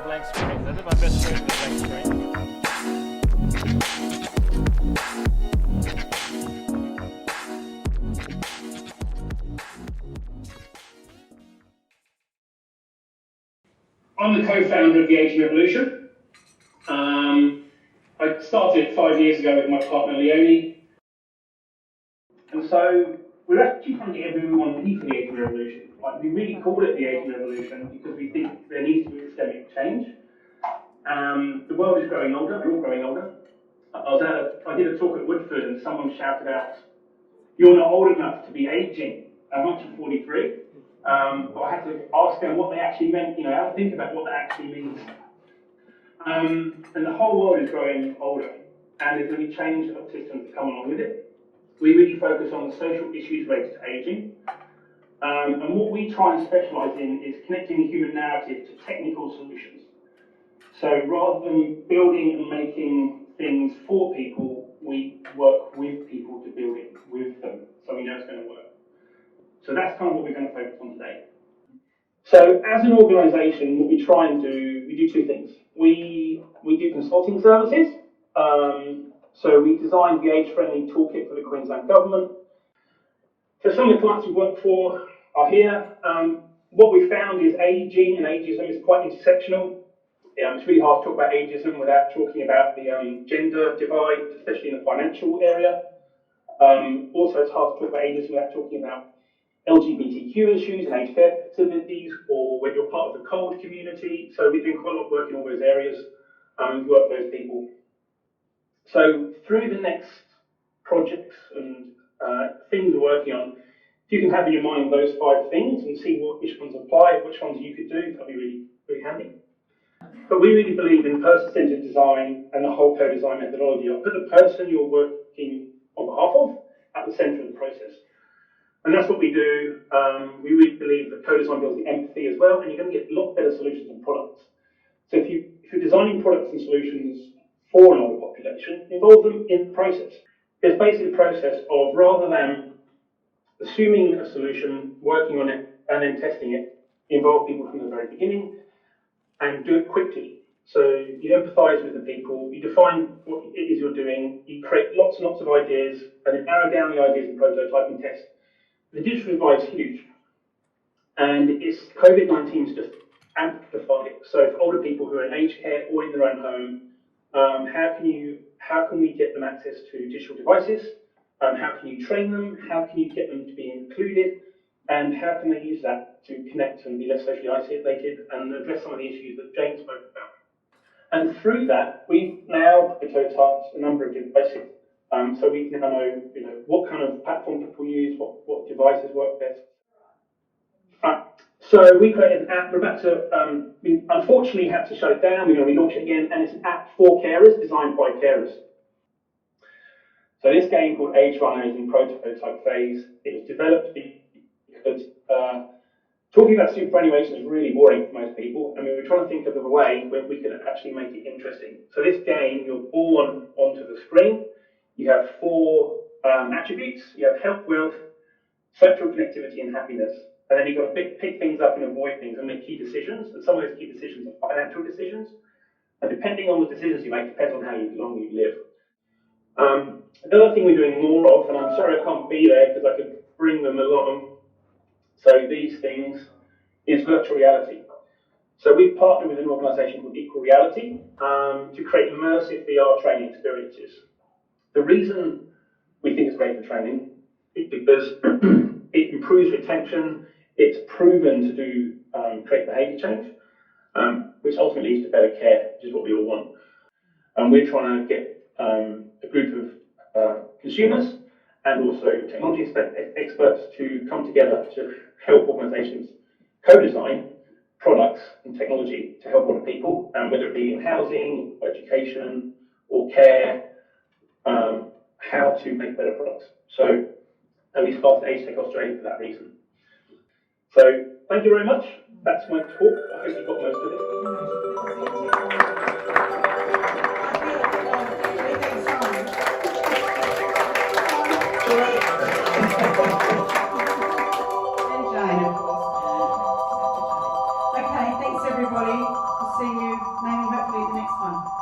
blank screen. I did my best work with a blank screen. I'm the co-founder of the Aging Revolution. I started 5 years ago with my partner Leonie, and so we're actually trying to get everyone ready for the Aging Revolution. Like, we really call it the Aging Revolution because we think there needs to be systemic change. The world is growing older, we're all growing older. I did a talk at Woodford and someone shouted out, "You're not old enough to be aging." I'm actually 43, but I had to ask them what they actually meant, how to think about what that actually means. And the whole world is growing older, and there's going to be change of systems that come along with it. We really focus on the social issues related to aging, and what we try and specialise in is connecting the human narrative to technical solutions. So rather than building and making things for people, we work with people to build it with them, so we know it's going to work. So that's kind of what we're going to focus on today. So as an organisation, what we try and do, we do two things. We do consulting services. So we designed the age-friendly toolkit for the Queensland Government. So some of the clients we work for are here. What we found is ageing and ageism is quite intersectional. It's really hard to talk about ageism without talking about the gender divide, especially in the financial area. Also, it's hard to talk about ageism without talking about LGBTQ issues and age care activities, or when you're part of the COLD community. So we're doing quite a lot of work in all those areas, and work with those people. So through the next projects and things we're working on, if you can have in your mind those 5 things and see which ones apply, which ones you could do, that'd be really, really handy. But we really believe in person-centered design and the whole co-design methodology. I'll put the person you're working on behalf of at the centre of the process. And that's what we do. We really believe that co-design builds the empathy as well, and you're going to get a lot better solutions and products. So if you're designing products and solutions for an older population, involve them in the process. It's basically a process of, rather than assuming a solution, working on it, and then testing it, involve people from the very beginning and do it quickly. So you empathise with the people, you define what it is you're doing, you create lots and lots of ideas, and then narrow down the ideas and prototype and test. The digital divide is huge, and it's COVID-19's just amplified it. So for older people who are in aged care or in their own home, how can we get them access to digital devices? How can you train them? How can you get them to be included? And how can they use that to connect and be less socially isolated and address some of the issues that Jane spoke about? And through that, we've now prototyped a number of devices. So we now know, what kind of platform people use, what devices work best. So we created an app. We're about to, we unfortunately had to shut it down. We're going to relaunch it again, and it's an app for carers, designed by carers. So this game called Age Runner is in prototype phase. It was developed because talking about superannuation is really boring for most people, and we were trying to think of a way where we could actually make it interesting. So this game, you're born onto the screen. You have 4 attributes. You have health, wealth, social connectivity, and happiness. And then you've got to pick things up and avoid things and make key decisions. And some of those key decisions are financial decisions. And depending on the decisions you make, depends on how long you live. Another thing we're doing more of, and I'm sorry I can't be there because I could bring them along. So these things is virtual reality. So we've partnered with an organisation called Equal Reality to create immersive VR training experiences. The reason we think it's great for training is because it improves retention. It's proven to do create behaviour change, which ultimately leads to better care, which is what we all want. And we're trying to get a group of consumers and also technology experts to come together to help organisations co-design products and technology to help older people, whether it be in housing, education, or care, how to make better products. So, and we started AgeTech Australia for that reason. So, thank you very much. That's my talk. I hope you got most of it. And Jane, of course. Okay, thanks everybody. to see you, maybe hopefully at the next one.